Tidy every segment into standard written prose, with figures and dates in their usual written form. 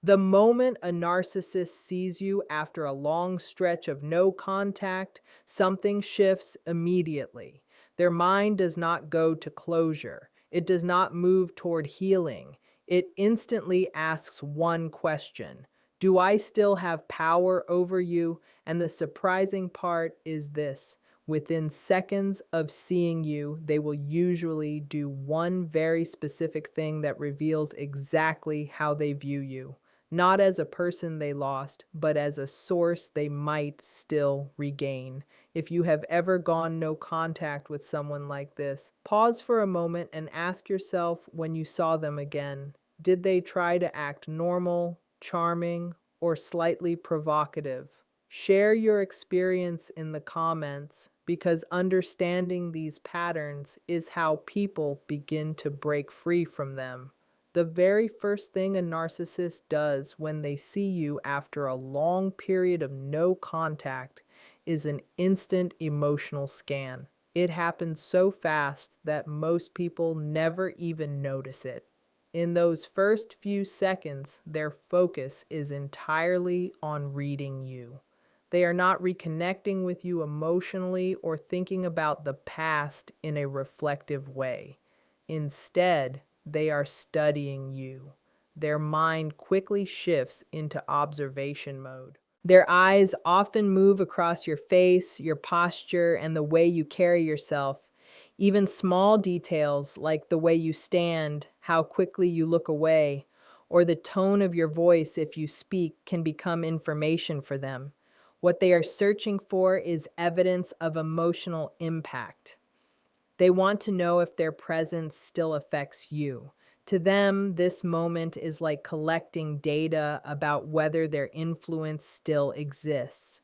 The moment a narcissist sees you after a long stretch of no contact, something shifts immediately. Their mind does not go to closure. It does not move toward healing. It instantly asks one question: do I still have power over you? And the surprising part is this: within seconds of seeing you, they will usually do one very specific thing that reveals exactly how they view you, not as a person they lost, but as a source they might still regain. If you have ever gone no contact with someone like this, pause for a moment and ask yourself, when you saw them again, did they try to act normal, charming, or slightly provocative? Share your experience in the comments, because understanding these patterns is how people begin to break free from them. The very first thing a narcissist does when they see you after a long period of no contact is an instant emotional scan. It happens so fast that most people never even notice it. In those first few seconds, their focus is entirely on reading you. They are not reconnecting with you emotionally or thinking about the past in a reflective way. Instead, they are studying you. Their mind quickly shifts into observation mode. Their eyes often move across your face, your posture, and the way you carry yourself. Even small details like the way you stand, how quickly you look away, or the tone of your voice if you speak can become information for them. What they are searching for is evidence of emotional impact. They want to know if their presence still affects you. To them, this moment is like collecting data about whether their influence still exists.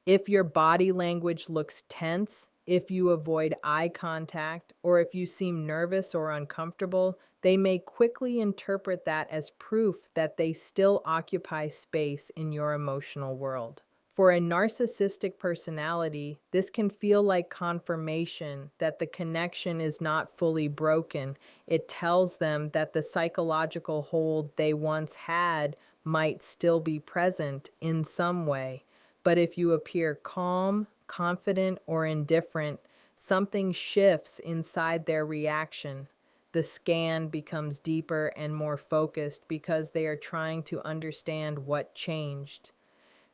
If your body language looks tense, if you avoid eye contact, or if you seem nervous or uncomfortable, they may quickly interpret that as proof that they still occupy space in your emotional world. For a narcissistic personality, this can feel like confirmation that the connection is not fully broken. It tells them that the psychological hold they once had might still be present in some way. But if you appear calm, confident, or indifferent, something shifts inside their reaction. The scan becomes deeper and more focused because they are trying to understand what changed.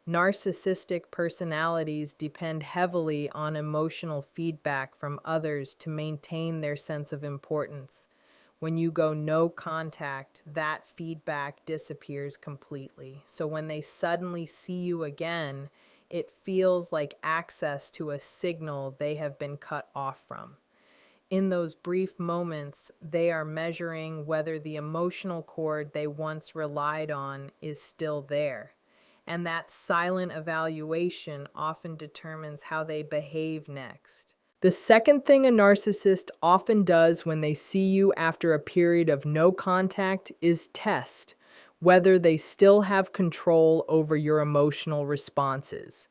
Narcissistic personalities depend heavily on emotional feedback from others to maintain their sense of importance. When you go no contact, that feedback disappears completely. So when they suddenly see you again, it feels like access to a signal they have been cut off from. In those brief moments, they are measuring whether the emotional cord they once relied on is still there. And that silent evaluation often determines how they behave next. The second thing a narcissist often does when they see you after a period of no contact is test whether they still have control over your emotional responses.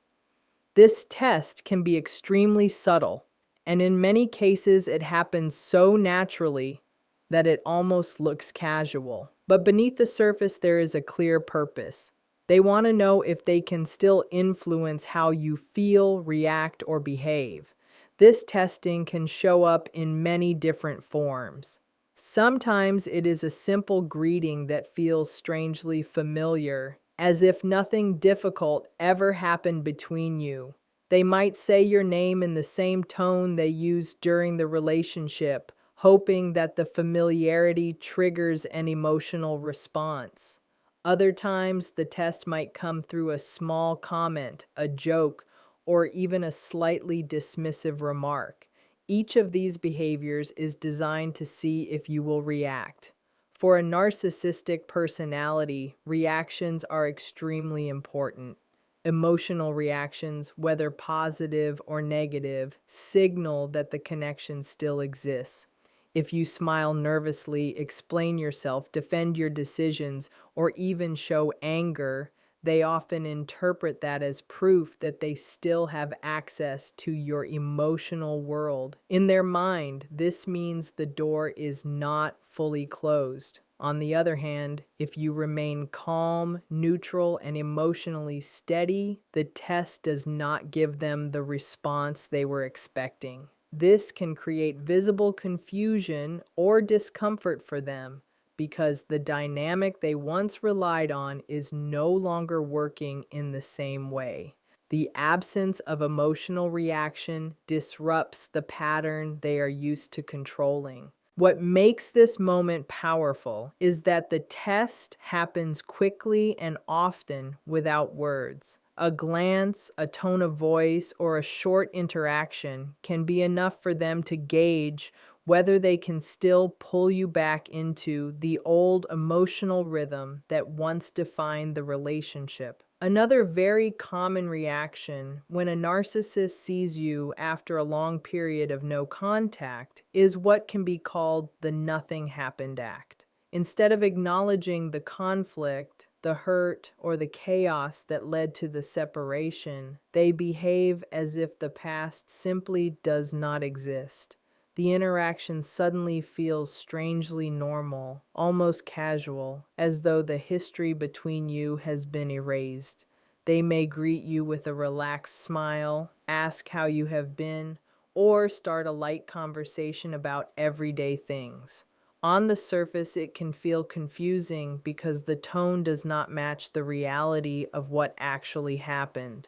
This test can be extremely subtle, and in many cases, it happens so naturally that it almost looks casual. But beneath the surface, there is a clear purpose. They want to know if they can still influence how you feel, react, or behave. This testing can show up in many different forms. Sometimes it is a simple greeting that feels strangely familiar, as if nothing difficult ever happened between you. They might say your name in the same tone they used during the relationship, hoping that the familiarity triggers an emotional response. Other times, the test might come through a small comment, a joke, or even a slightly dismissive remark. Each of these behaviors is designed to see if you will react. For a narcissistic personality, reactions are extremely important. Emotional reactions, whether positive or negative, signal that the connection still exists. If you smile nervously, explain yourself, defend your decisions, or even show anger, they often interpret that as proof that they still have access to your emotional world. In their mind, this means the door is not fully closed. On the other hand, if you remain calm, neutral, and emotionally steady, the test does not give them the response they were expecting. This can create visible confusion or discomfort for them because the dynamic they once relied on is no longer working in the same way. The absence of emotional reaction disrupts the pattern they are used to controlling. What makes this moment powerful is that the test happens quickly and often without words. A glance, a tone of voice, or a short interaction can be enough for them to gauge whether they can still pull you back into the old emotional rhythm that once defined the relationship. Another very common reaction when a narcissist sees you after a long period of no contact is what can be called the nothing happened act. Instead of acknowledging the conflict, the hurt, or the chaos that led to the separation, they behave as if the past simply does not exist. The interaction suddenly feels strangely normal, almost casual, as though the history between you has been erased. They may greet you with a relaxed smile, ask how you have been, or start a light conversation about everyday things. On the surface, it can feel confusing because the tone does not match the reality of what actually happened.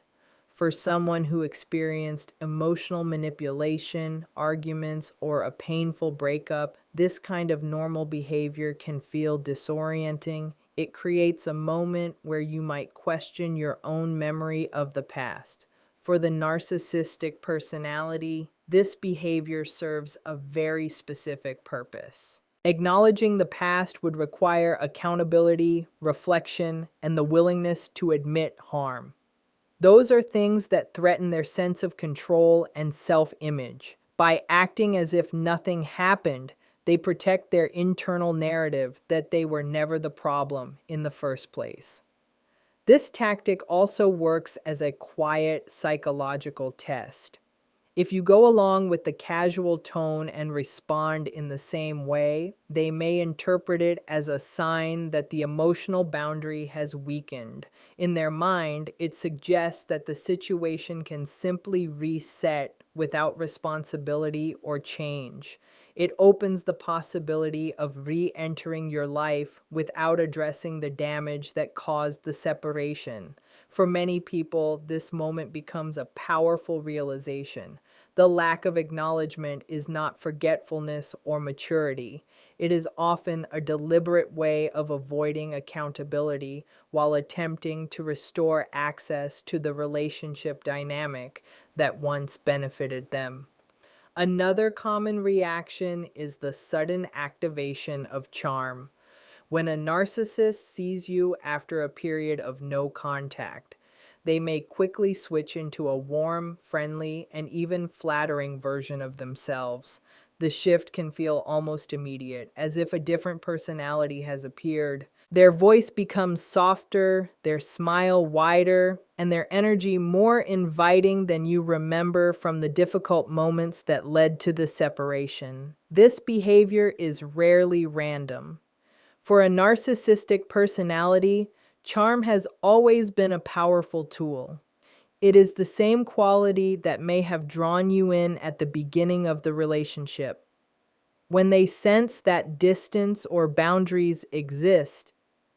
For someone who experienced emotional manipulation, arguments, or a painful breakup, this kind of normal behavior can feel disorienting. It creates a moment where you might question your own memory of the past. For the narcissistic personality, this behavior serves a very specific purpose. Acknowledging the past would require accountability, reflection, and the willingness to admit harm. Those are things that threaten their sense of control and self-image. By acting as if nothing happened, they protect their internal narrative that they were never the problem in the first place. This tactic also works as a quiet psychological test. If you go along with the casual tone and respond in the same way, they may interpret it as a sign that the emotional boundary has weakened. In their mind, it suggests that the situation can simply reset without responsibility or change. It opens the possibility of re-entering your life without addressing the damage that caused the separation. For many people, this moment becomes a powerful realization. The lack of acknowledgement is not forgetfulness or maturity. It is often a deliberate way of avoiding accountability while attempting to restore access to the relationship dynamic that once benefited them. Another common reaction is the sudden activation of charm. When a narcissist sees you after a period of no contact, they may quickly switch into a warm, friendly, and even flattering version of themselves. The shift can feel almost immediate, as if a different personality has appeared. Their voice becomes softer, their smile wider, and their energy more inviting than you remember from the difficult moments that led to the separation. This behavior is rarely random. For a narcissistic personality, charm has always been a powerful tool. It is the same quality that may have drawn you in at the beginning of the relationship. When they sense that distance or boundaries exist,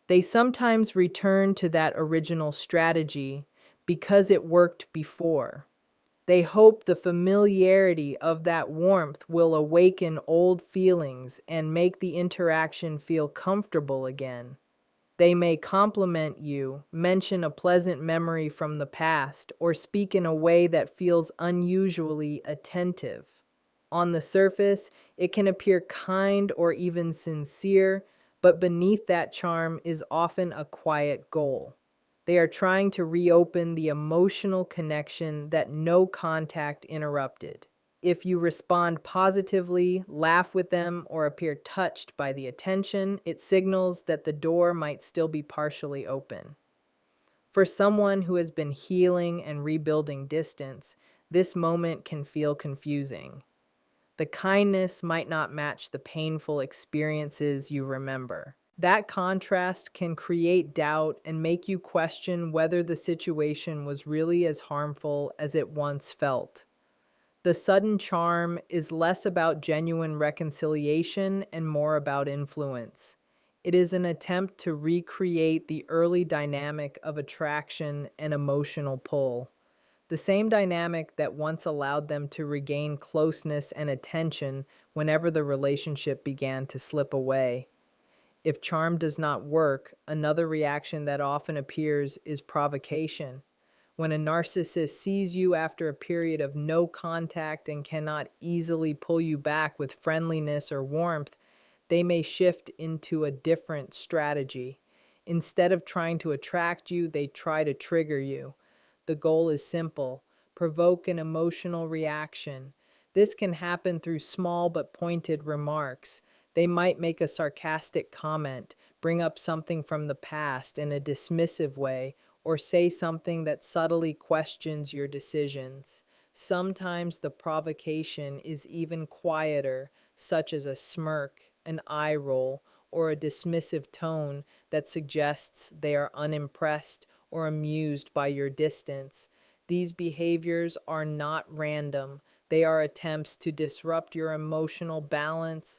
they sometimes return to that original strategy because it worked before. They hope the familiarity of that warmth will awaken old feelings and make the interaction feel comfortable again. They may compliment you, mention a pleasant memory from the past, or speak in a way that feels unusually attentive. On the surface, it can appear kind or even sincere, but beneath that charm is often a quiet goal. They are trying to reopen the emotional connection that no contact interrupted. If you respond positively, laugh with them, or appear touched by the attention, it signals that the door might still be partially open. For someone who has been healing and rebuilding distance, this moment can feel confusing. The kindness might not match the painful experiences you remember. That contrast can create doubt and make you question whether the situation was really as harmful as it once felt. The sudden charm is less about genuine reconciliation and more about influence. It is an attempt to recreate the early dynamic of attraction and emotional pull, the same dynamic that once allowed them to regain closeness and attention whenever the relationship began to slip away. If charm does not work, another reaction that often appears is provocation. When a narcissist sees you after a period of no contact and cannot easily pull you back with friendliness or warmth, they may shift into a different strategy. Instead of trying to attract you, they try to trigger you. The goal is simple: provoke an emotional reaction. This can happen through small but pointed remarks. They might make a sarcastic comment, bring up something from the past in a dismissive way, or say something that subtly questions your decisions. Sometimes the provocation is even quieter, such as a smirk, an eye roll, or a dismissive tone that suggests they are unimpressed or amused by your distance. These behaviors are not random. They are attempts to disrupt your emotional balance.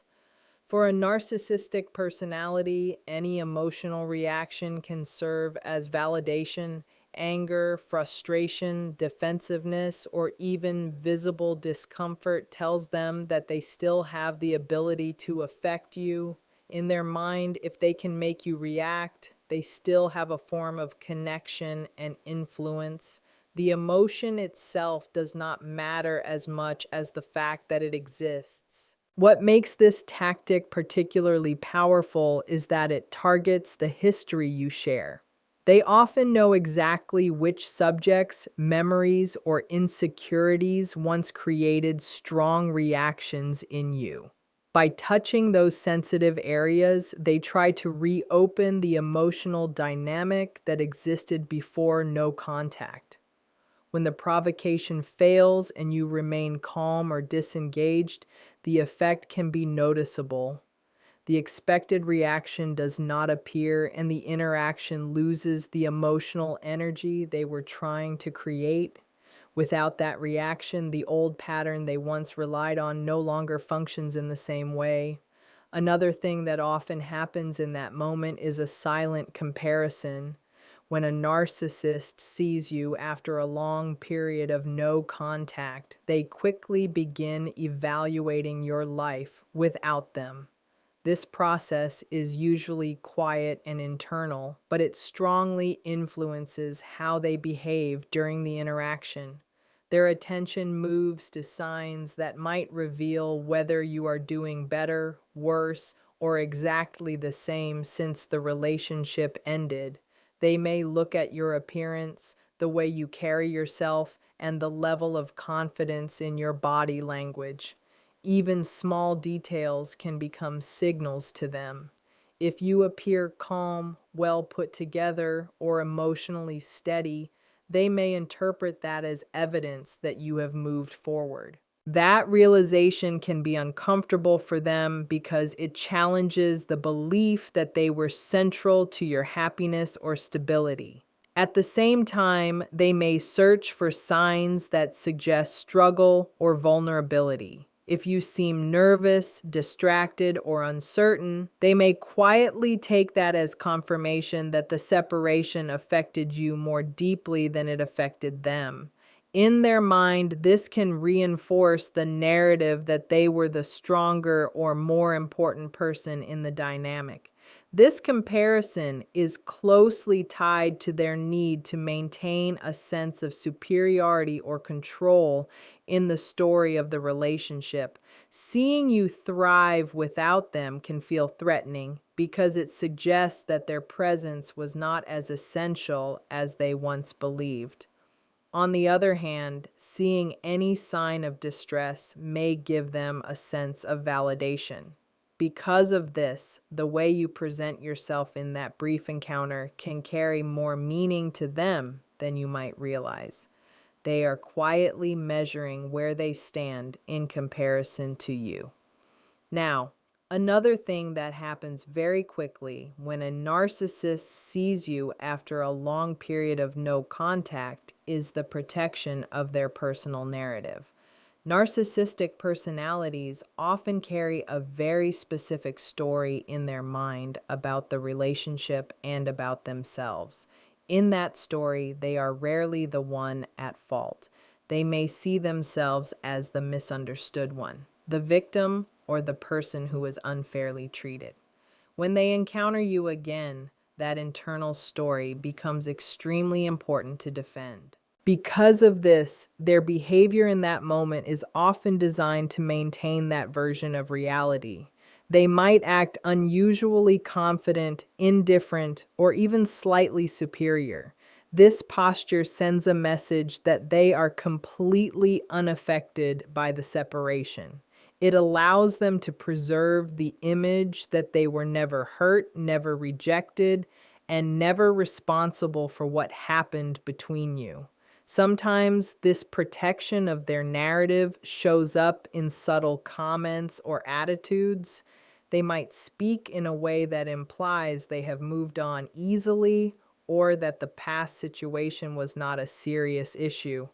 For a narcissistic personality, any emotional reaction can serve as validation. Anger, frustration, defensiveness, or even visible discomfort tells them that they still have the ability to affect you. In their mind, if they can make you react, they still have a form of connection and influence. The emotion itself does not matter as much as the fact that it exists. What makes this tactic particularly powerful is that it targets the history you share. They often know exactly which subjects, memories, or insecurities once created strong reactions in you. By touching those sensitive areas, they try to reopen the emotional dynamic that existed before no contact. When the provocation fails and you remain calm or disengaged, the effect can be noticeable. The expected reaction does not appear, and the interaction loses the emotional energy they were trying to create. Without that reaction, the old pattern they once relied on no longer functions in the same way. Another thing that often happens in that moment is a silent comparison. When a narcissist sees you after a long period of no contact, they quickly begin evaluating your life without them. This process is usually quiet and internal, but it strongly influences how they behave during the interaction. Their attention moves to signs that might reveal whether you are doing better, worse, or exactly the same since the relationship ended. They may look at your appearance, the way you carry yourself, and the level of confidence in your body language. Even small details can become signals to them. If you appear calm, well put together, or emotionally steady, they may interpret that as evidence that you have moved forward. That realization can be uncomfortable for them because it challenges the belief that they were central to your happiness or stability. At the same time, they may search for signs that suggest struggle or vulnerability. If you seem nervous, distracted, or uncertain, they may quietly take that as confirmation that the separation affected you more deeply than it affected them. In their mind, this can reinforce the narrative that they were the stronger or more important person in the dynamic. This comparison is closely tied to their need to maintain a sense of superiority or control in the story of the relationship. Seeing you thrive without them can feel threatening because it suggests that their presence was not as essential as they once believed. On the other hand, seeing any sign of distress may give them a sense of validation. Because of this, the way you present yourself in that brief encounter can carry more meaning to them than you might realize. They are quietly measuring where they stand in comparison to you. Now, Another thing that happens very quickly when a narcissist sees you after a long period of no contact is the protection of their personal narrative. Narcissistic personalities often carry a very specific story in their mind about the relationship and about themselves. In that story, they are rarely the one at fault. They may see themselves as the misunderstood one, the victim, or the person who was unfairly treated. When they encounter you again, that internal story becomes extremely important to defend. Because of this, their behavior in that moment is often designed to maintain that version of reality. They might act unusually confident, indifferent, or even slightly superior. This posture sends a message that they are completely unaffected by the separation. It allows them to preserve the image that they were never hurt, never rejected, and never responsible for what happened between you. Sometimes this protection of their narrative shows up in subtle comments or attitudes. They might speak in a way that implies they have moved on easily or that the past situation was not a serious issue.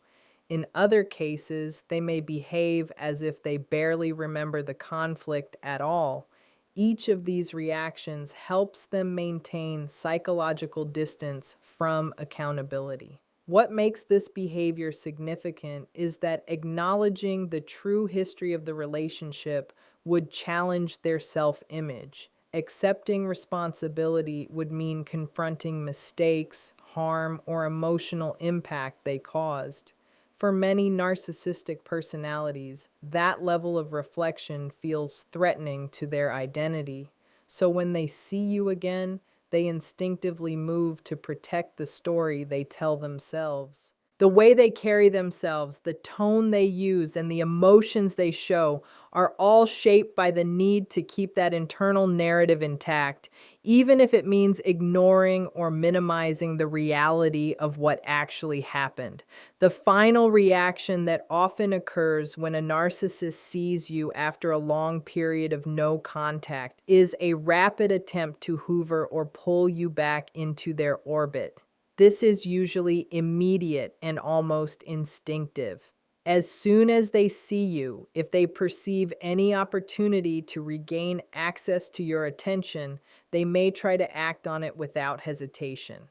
In other cases, they may behave as if they barely remember the conflict at all. Each of these reactions helps them maintain psychological distance from accountability. What makes this behavior significant is that acknowledging the true history of the relationship would challenge their self-image. Accepting responsibility would mean confronting mistakes, harm, or emotional impact they caused. For many narcissistic personalities, that level of reflection feels threatening to their identity. So when they see you again, they instinctively move to protect the story they tell themselves. The way they carry themselves, the tone they use, and the emotions they show are all shaped by the need to keep that internal narrative intact, even if it means ignoring or minimizing the reality of what actually happened. The final reaction that often occurs when a narcissist sees you after a long period of no contact is a rapid attempt to hoover or pull you back into their orbit. This is usually immediate and almost instinctive. As soon as they see you, if they perceive any opportunity to regain access to your attention, they may try to act on it without hesitation.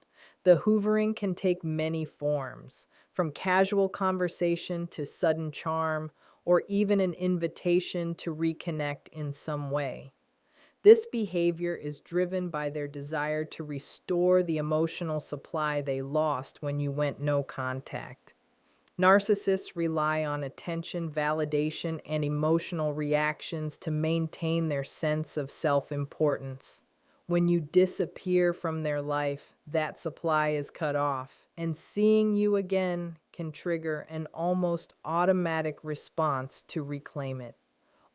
The hoovering can take many forms, from casual conversation to sudden charm, or even an invitation to reconnect in some way. This behavior is driven by their desire to restore the emotional supply they lost when you went no contact. Narcissists rely on attention, validation, and emotional reactions to maintain their sense of self-importance. When you disappear from their life, that supply is cut off, and seeing you again can trigger an almost automatic response to reclaim it.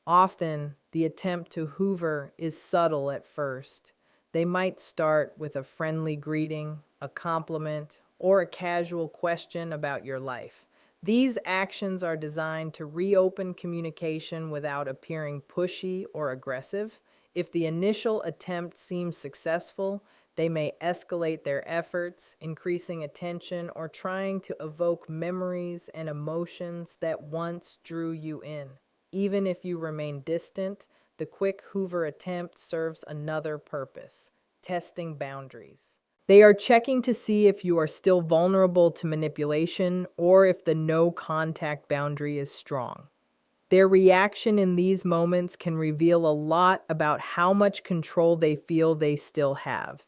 Often, the attempt to hoover is subtle at first. They might start with a friendly greeting, a compliment, or a casual question about your life. These actions are designed to reopen communication without appearing pushy or aggressive. If the initial attempt seems successful, they may escalate their efforts, increasing attention or trying to evoke memories and emotions that once drew you in. Even if you remain distant, the quick hoover attempt serves another purpose: testing boundaries. They are checking to see if you are still vulnerable to manipulation or if the no contact boundary is strong. Their reaction in these moments can reveal a lot about how much control they feel they still have.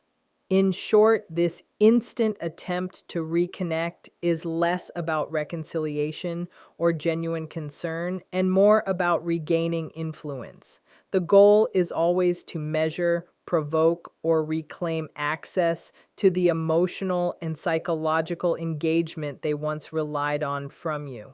In short, this instant attempt to reconnect is less about reconciliation or genuine concern and more about regaining influence. The goal is always to measure, provoke, or reclaim access to the emotional and psychological engagement they once relied on from you.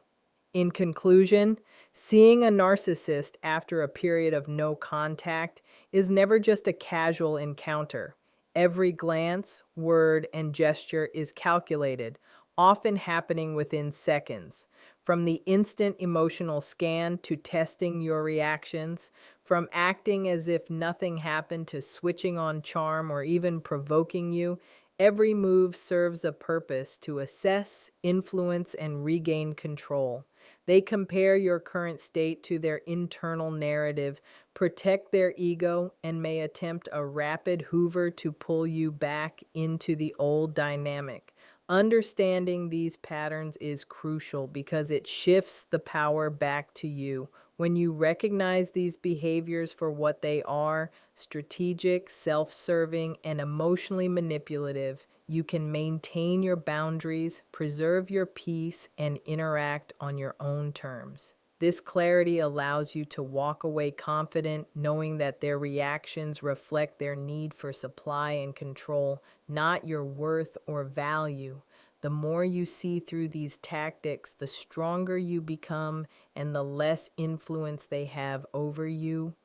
In conclusion, seeing a narcissist after a period of no contact is never just a casual encounter. Every glance, word, and gesture is calculated, often happening within seconds. From the instant emotional scan to testing your reactions, From acting as if nothing happened to switching on charm or even provoking you, every move serves a purpose to assess, influence, and regain control. They compare your current state to their internal narrative, protect their ego, and may attempt a rapid hoover to pull you back into the old dynamic. Understanding these patterns is crucial because it shifts the power back to you. When you recognize these behaviors for what they are, strategic, self serving, and emotionally manipulative, you can maintain your boundaries, preserve your peace, and interact on your own terms. This clarity allows you to walk away confident, knowing that their reactions reflect their need for supply and control, not your worth or value. The more you see through these tactics, the stronger you become and the less influence they have over you.